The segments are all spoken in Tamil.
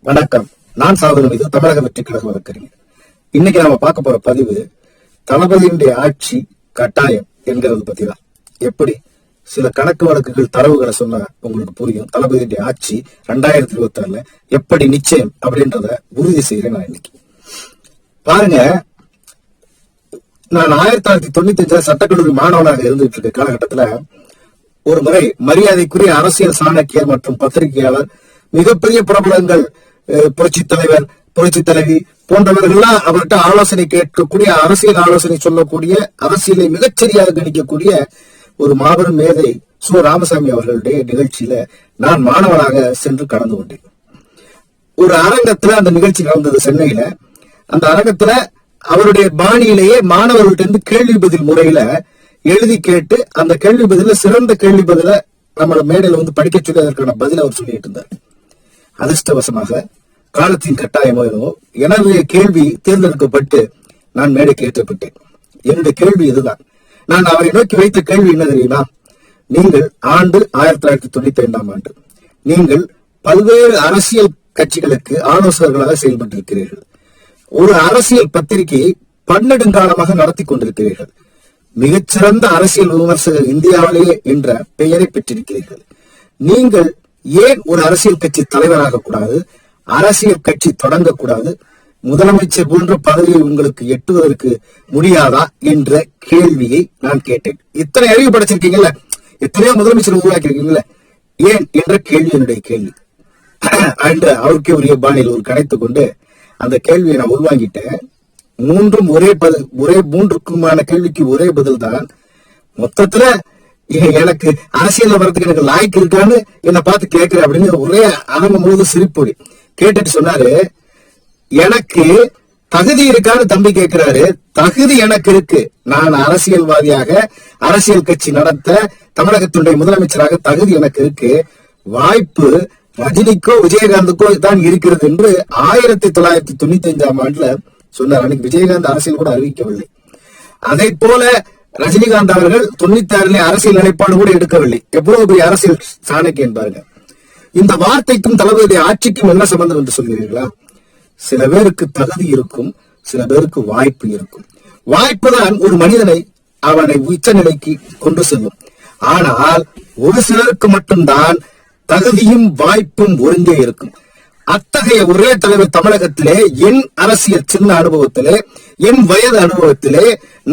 வணக்கம். நான் சாதனம். இது தமிழக வெற்றி கழக வழக்கறிஞர். இன்னைக்கு நாம பார்க்க போற பதிவு தளபதியுடைய ஆட்சி கட்டாயம் என்கிறது பத்தி தான். எப்படி சில கணக்கு வழக்குகள் தரவுகளை சொன்னா உங்களுக்கு புரியும். தளபதியுடைய ஆட்சி 2026 எப்படி நிச்சயம் அப்படின்றத உறுதி செய்யறேன். நான் இன்னைக்கு பாருங்க, நான் 1995 சட்டக்கல்லூரி மாணவனாக இருந்துட்டு இருக்க காலகட்டத்துல ஒரு முறை மரியாதைக்குரிய அரசியல் சாணக்கியர் மற்றும் பத்திரிகையாளர், மிகப்பெரிய பிரபலங்கள், புரட்சி தலைவர், புரட்சி தலைவி போன்றவர்கள்லாம் அவர்கிட்ட ஆலோசனை கேட்கக்கூடிய, அரசியல் ஆலோசனை சொல்லக்கூடிய, அரசியலை மிகச்சரியாக கணிக்கக்கூடிய ஒரு மாபெரும் மேதை சு ராமசாமி அவர்களுடைய நிகழ்ச்சியில நான் மாணவனாக சென்று கடந்து கொண்டேன். ஒரு அரங்கத்துல அந்த நிகழ்ச்சி நடந்தது சென்னையில. அந்த அரங்கத்துல அவருடைய பாணியிலேயே மாணவர்கள்ட்ட இருந்து கேள்வி பதில் முறையில எழுதி கேட்டு அந்த கேள்வி பதில சிறந்த கேள்வி பதில நம்மள மேடையில வந்து படிக்க சொல்லி அதற்கான பதில் அவர் சொல்லிட்டு இருந்தார். அதிர்ஷ்டவசமாக காலத்தின் கட்டாயமோ எனது கேள்வி தேர்ந்தெடுக்கப்பட்டு நான் மேடைக்கு ஏற்றப்பட்டேன். என்னுடைய கேள்வி இதுதான். நான் அவரை நோக்கி வைத்த கேள்வி என்ன தெரியுமா? நீங்கள் ஆண்டு 1995 நீங்கள் பல்வேறு அரசியல் கட்சிகளுக்கு ஆலோசகர்களாக செயல்பட்டிருக்கிறீர்கள். ஒரு அரசியல் பத்திரிகையை பன்னெடுங்காலமாக நடத்தி கொண்டிருக்கிறீர்கள். மிகச்சிறந்த அரசியல் விமர்சகர் இந்தியாவிலேயே என்ற பெயரை பெற்றிருக்கிறீர்கள். நீங்கள் ஏன் ஒரு அரசியல் கட்சி தலைவராக கூடாது, அரசியல் கட்சி தொடங்கக்கூடாது, முதலமைச்சர் போன்ற பதவியை உங்களுக்கு எட்டுவதற்கு முடியாதா என்ற கேள்வியை நான் கேட்டேன். இத்தனை அறிவு படைச்சிருக்கீங்கல்ல, எத்தனையோ முதலமைச்சர் உருவாக்கி இருக்கீங்கல்ல, ஏன் என்ற கேள்வி என்னுடைய கேள்வி. அன்று அவருக்கே உரிய பாணியில் ஒரு கணைத்துக் கொண்டு அந்த கேள்வியை நான் உள்வாங்கிட்டேன். மூன்றும் ஒரே பதில், மூன்றுக்குமான கேள்விக்கு ஒரே பதில் தான். மொத்தத்துல எனக்கு அரசியல் வர்றதுக்கு எனக்கு லாய்க்கு இருக்கான்னு என்னை பார்த்து கேட்கிறேன் அப்படின்னு ஒரே அரங்கம் முழுவதும் சிரிப்பொழி கேட்டுட்டு சொன்னாரு, எனக்கு தகுதி இருக்கான்னு தம்பி கேட்கிறாரு. தகுதி எனக்கு இருக்கு. நான் அரசியல்வாதியாக அரசியல் கட்சி நடத்த தமிழகத்தினுடைய முதலமைச்சராக தகுதி எனக்கு இருக்கு. வாய்ப்பு ரஜினிக்கோ விஜயகாந்துக்கோ தான் இருக்கிறது என்று 1995 சொன்னார். அன்னைக்கு விஜயகாந்த் அரசியல் கூட அறிவிக்கவில்லை. அதை போல ரஜினிகாந்த் அவர்கள் 96 அரசியல் நிலைப்பாடு கூட எடுக்கவில்லை. எவ்வளவு பெரிய அரசியல் சாணக்கியன் பாருங்க. இந்த வார்த்தைக்கும் தளபதி ஆட்சிக்கும் என்ன சம்பந்தம் என்று சொல்கிறீர்களா? சில பேருக்கு தகுதி இருக்கும், சில பேருக்கு வாய்ப்பு இருக்கும். வாய்ப்பு தான் ஒரு மனிதனை அவனை உச்ச நிலைக்கு கொண்டு செல்லும். ஆனால் ஒரு சிலருக்கு மட்டும்தான் தகுதியும் வாய்ப்பும் ஒருங்கே இருக்கும். அத்தகைய ஒரே தலைவர் தமிழகத்திலே, என் அரசியல் சின்ன அனுபவத்திலே, என் வயது அனுபவத்திலே,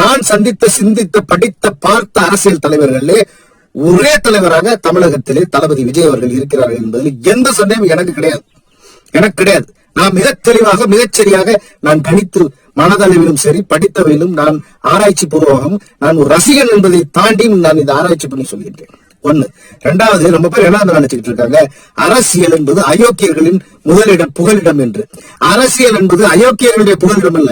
நான் சந்தித்த, சிந்தித்த, படித்த, பார்த்த அரசியல் தலைவர்களே ஒரே தலைவராக தமிழகத்திலே தளபதி விஜய் அவர்கள் இருக்கிறார்கள் என்பதில் எந்த சந்தேகம் எனக்கு கிடையாது. நான் மிக தெளிவாக, மிகச்சரியாக நான் கணித்து, மனதளவிலும் சரி, படித்தவையிலும் நான் ஆராய்ச்சி பூர்வகம், நான் ஒரு ரசிகன் என்பதை தாண்டி நான் இந்த ஆராய்ச்சி பண்ணி சொல்கின்றேன். ஒண்ணு. இரண்டாவது, நம்ம பேர் என்ன நினைச்சுக்கிட்டு இருக்காங்க, அரசியல் என்பது அயோக்கியர்களின் முதலிடம், புகலிடம் என்று. அரசியல் என்பது அயோக்கியர்களுடைய புகலிடம் அல்ல.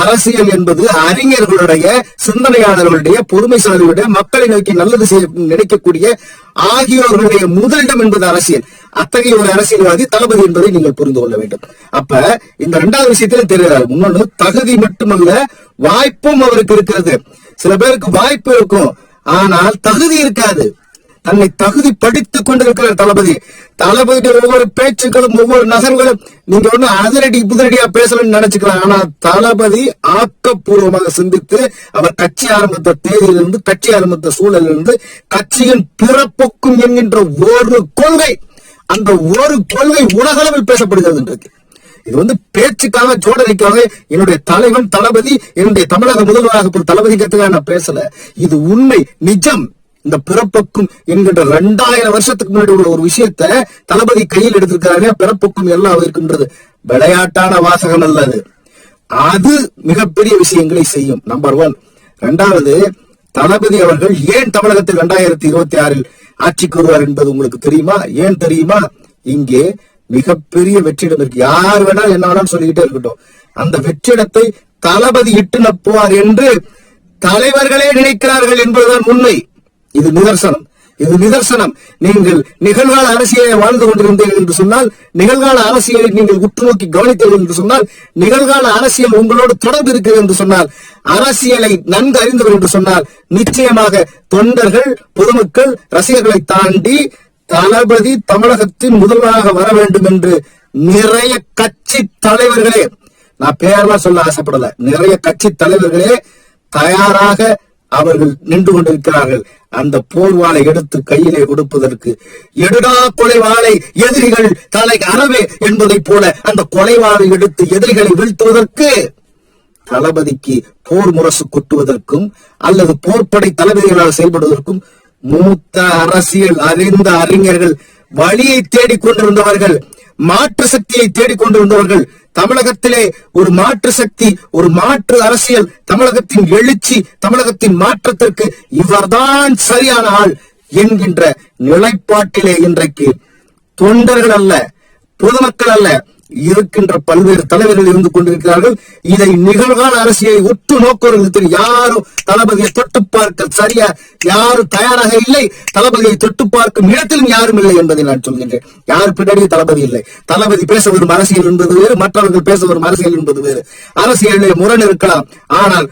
அரசியல் என்பது அறிஞர்களுடைய, சிந்தனையாளர்களுடைய, பொறுமைசாலிகளுடைய, மக்களை நோக்கி நல்லது செய்ய நினைக்கக்கூடிய ஆகியோர்களுடைய முதலிடம் என்பது அரசியல். அத்தகைய ஒரு அரசியல்வாதி தளபதி என்பதை நீங்கள் புரிந்து கொள்ள வேண்டும். அப்ப இந்த இரண்டாவது விஷயத்திலும் தெரிகிறார். இன்னொன்னு, தகுதி மட்டுமல்ல வாய்ப்பும் அவருக்கு இருக்கிறது. சில பேருக்கு வாய்ப்பு இருக்கும், ஆனால் தகுதி இருக்காது. தன்னை தகுதி படித்துக் கொண்டிருக்கிறார் தளபதி. தளபதியுடைய ஒவ்வொரு பேச்சுக்களும், ஒவ்வொரு நகர்களும் நீங்க ஒண்ணு அதிரடி புதிரடியா பேசலன்னு நினைச்சுக்கலாம். ஆனா தளபதி ஆக்கப்பூர்வமாக சிந்தித்து, அவர் கட்சி ஆரம்பித்த தேதியிலிருந்து, கட்சி ஆரம்பித்த சூழலிலிருந்து, கட்சியின் பிறப்புக்கும் என்கின்ற ஒரு கொள்கை, அந்த ஒரு கொள்கை உலகளவில் பேசப்படுகிறது. இது வந்து பேச்சுக்காக, ஜோடனைக்காக என்னுடைய தலைவன் தளபதி, என்னுடைய தமிழக முதல்வராக தளபதிக்கிறதுக்காக நான் பேசல. இது உண்மை, நிஜம். இந்த பிறப்புக்கும் என்கின்ற 2000 வருஷத்துக்கு முன்னாடி உள்ள ஒரு விஷயத்த தளபதி கையில் எடுத்திருக்கிறாங்க. பிறப்புக்கும் எல்லாம் இருக்கின்றது. விளையாட்டான வாசகம் அல்லது, அது மிகப்பெரிய விஷயங்களை செய்யும். நம்பர் 1. இரண்டாவது, தளபதி அவர்கள் ஏன் தமிழகத்தில் 2026 ஆட்சிக்கு வருவார் என்பது உங்களுக்கு தெரியுமா? ஏன் தெரியுமா? இங்கே மிகப்பெரிய வெற்றிடம் இருக்கு. யார் வேணாலும் என்ன வேணாலும் சொல்லிக்கிட்டே இருக்கட்டும், அந்த வெற்றிடத்தை தளபதி இட்டு நப்புவார் என்று தலைவர்களே நினைக்கிறார்கள் என்பதுதான் உண்மை. இது நிதர்சனம். நீங்கள் நிகழ்கால அரசியலை வாழ்ந்து கொண்டிருந்தீர்கள் என்று சொன்னால், நிகழ்கால அரசியலை நீங்கள் உற்று நோக்கி கவனித்தீர்கள் என்று சொன்னால், நிகழ்கால அரசியல் உங்களோடு தொடர்பு இருக்கிறது என்று சொன்னால், அரசியலை நன்கு அறிந்தவர் என்று சொன்னால், நிச்சயமாக தொண்டர்கள், பொதுமக்கள், ரசிகர்களை தாண்டி தளபதி தமிழகத்தின் முதல்வராக வர வேண்டும் என்று நிறைய கட்சி தலைவர்களே, நான் பேரெல்லாம் சொல்ல ஆசைப்படல, நிறைய கட்சி தலைவர்களே தயாராக அவர்கள் நின்று கொண்டிருக்கிறார்கள். அந்த போர்வாளை எடுத்து கையிலே கொடுப்பதற்கு, எடுடா கொலைவாளை எதிரிகள் தலை அறவே என்பதை போல அந்த கொலைவாளை எடுத்து எதிரிகளை வீழ்த்துவதற்கு, தளபதிக்கு போர் முரசு கொட்டுவதற்கும் அல்லது போர்ப்படை தளபதிகளாக செயல்படுவதற்கும் மூத்த அரசியல் அறிந்த அறிஞர்கள், வழியை தேடிக்கொண்டிருந்தவர்கள், மாற்று சக்தியை தேடிக்கொண்டிருந்தவர்கள், தமிழகத்திலே ஒரு மாற்று சக்தி, ஒரு மாற்று அரசியல், தமிழகத்தின் எழுச்சி, தமிழகத்தின் மாற்றத்திற்கு இவர்தான் சரியான ஆள் என்கின்ற நிலைப்பாட்டிலே இன்றைக்கு தொண்டர்கள் அல்ல, பொதுமக்கள் அல்ல, இருக்கின்ற பல்வேறு தலைவர்கள் இருந்து கொண்டிருக்கிறார்கள். இதை நிகழ்கால அரசியலை உற்று நோக்குவதற்கு யாரும் தளபதியை தொட்டு பார்க்க சரியா யாரும் தயாராக இல்லை. தளபதியை தொட்டு பார்க்கும் இடத்திலும் யாரும் இல்லை என்பதை நான் சொல்கின்றேன். யார் பின்னாடியே தளபதி இல்லை. தளபதி பேச வரும் அரசியல் என்பது வேறு, மற்றவர்கள் பேச வரும் அரசியல் என்பது வேறு. அரசியலிலே முரண் இருக்கலாம், ஆனால்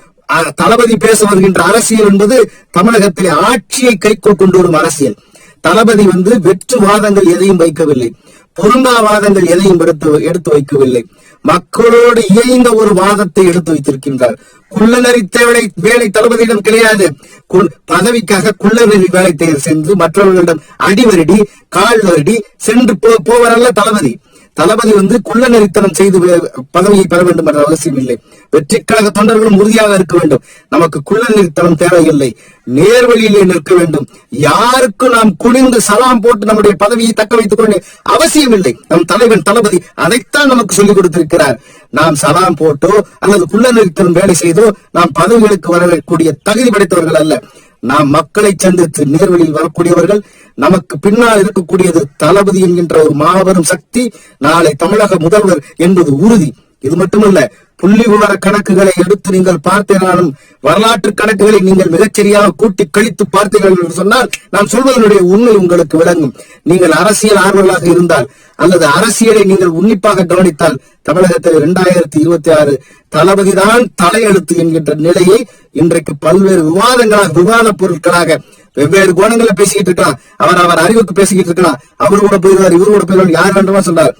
தளபதி பேச வருகின்ற அரசியல் என்பது தமிழகத்திலே ஆட்சியை கைக்குள் கொண்டு வரும் அரசியல். தளபதி வெற்று வாதங்கள் எதையும் வைக்கவில்லை, பொருந்தாவாதங்கள் எதையும் எடுத்து வைக்கவில்லை. மக்களோடு இயைந்த ஒரு வாதத்தை எடுத்து வைத்திருக்கின்றார். குள்ளநெறி வேலை தளபதியிடம் கிடையாது. பதவிக்காக குள்ளநெறி வேலை சென்று மற்றவர்களிடம் அடிவரடி கால் வருடி சென்று போவரல்ல தளபதி. தளபதி குள்ளநெறித்தனம் செய்து பதவியை பெற வேண்டும் என்ற அவசியம் இல்லை. வெற்றி கழக தொண்டர்களும் உறுதியாக இருக்க வேண்டும். நமக்கு குள்ளநெறித்தனம் தேவையில்லை, நேர்வழியிலே நிற்க வேண்டும். யாருக்கும் நாம் குனிந்து சலாம் போட்டு நம்முடைய பதவியை தக்க வைத்துக் கொள்ள அவசியம் இல்லை. நம் தலைவன் தளபதி அதைத்தான் நமக்கு சொல்லிக் கொடுத்திருக்கிறார். நாம் சலாம் போட்டோ அல்லது குள்ளநெறித்தனம் வேலை செய்தோ நாம் பதவிகளுக்கு வரக்கூடிய தகுதி படைத்தவர்கள் அல்ல. நாம் மக்களை சந்தித்து நேர்வழியில் வரக்கூடியவர்கள். நமக்கு பின்னால் இருக்கக்கூடியது தளபதி என்கின்ற ஒரு மாபெரும் சக்தி. நாளை தமிழக முதல்வர் என்பது உறுதி. இது மட்டுமல்ல, புள்ளி விவர கணக்குகளை எடுத்து நீங்கள் பார்த்தேனாலும், வரலாற்று கணக்குகளை நீங்கள் மிகச்சரியாக கூட்டி கழித்து பார்த்தீர்கள் என்று சொன்னால் நான் சொல்வதனுடைய உண்மை உங்களுக்கு விளங்கும். நீங்கள் அரசியல் ஆர்வலராக இருந்தால் அல்லது அரசியலை நீங்கள் உன்னிப்பாக கவனித்தால் தமிழகத்தில் 2026 தளபதிதான் தலையெழுத்து என்கின்ற நிலையை இன்றைக்கு பல்வேறு விவாத பொருட்களாக வெவ்வேறு கோணங்களை பேசிக்கிட்டு இருக்கலாம். அவர் அறிவுக்கு பேசிக்கிட்டு இருக்கலாம். அவரு கூட போயிருவார், இவரு கூட போயிருவார், யார் வேண்டுமா சொன்னார்.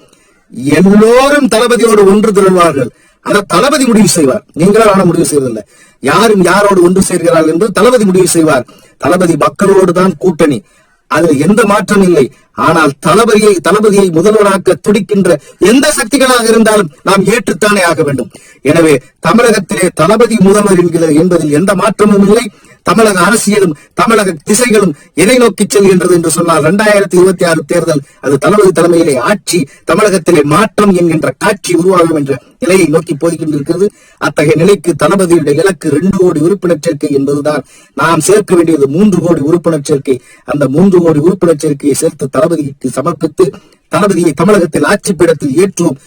எல்லோரும் தளபதியோடு ஒன்று திரள்வார்கள். அதை தளபதி முடிவு செய்வார். நீங்களான முடிவு செய்வதில்லை. யாரும் யாரோடு ஒன்று சேர்கிறார்கள் என்று தளபதி முடிவு செய்வார். தளபதி மக்களோடு தான் கூட்டணி, அதில் எந்த மாற்றம் இல்லை. ஆனால் தளபதியை முதல்வராக்க துடிக்கின்ற எந்த சக்திகளாக இருந்தாலும் நாம் ஏற்றுத்தானே ஆக வேண்டும். எனவே தமிழகத்திலே தளபதி முதல்வர் என்பதில் எந்த மாற்றமும் இல்லை. தமிழக அரசியலும் தமிழக திசைகளும் எதை நோக்கி செல்கின்றது என்று சொன்னால் 2026 தேர்தல் அது தளபதி தலைமையிலே ஆட்சி, தமிழகத்திலே மாற்றம் என்கின்ற காட்சி உருவாகும் என்ற நிலையை நோக்கி போய்கொண்டிருக்கிறது. அத்தகைய நிலைக்கு தளபதியுடைய இலக்கு 2 கோடி உறுப்பினர் சேர்க்கை என்பதுதான். நாம் சேர்க்க வேண்டியது 3 கோடி உறுப்பினர் சேர்க்கை. அந்த 3 கோடி உறுப்பினர் சேர்க்கையை சேர்த்து தளபதிக்கு சமர்ப்பித்து தளபதியை தமிழகத்தில் ஆட்சி பீடத்தில் ஏற்றுவோம்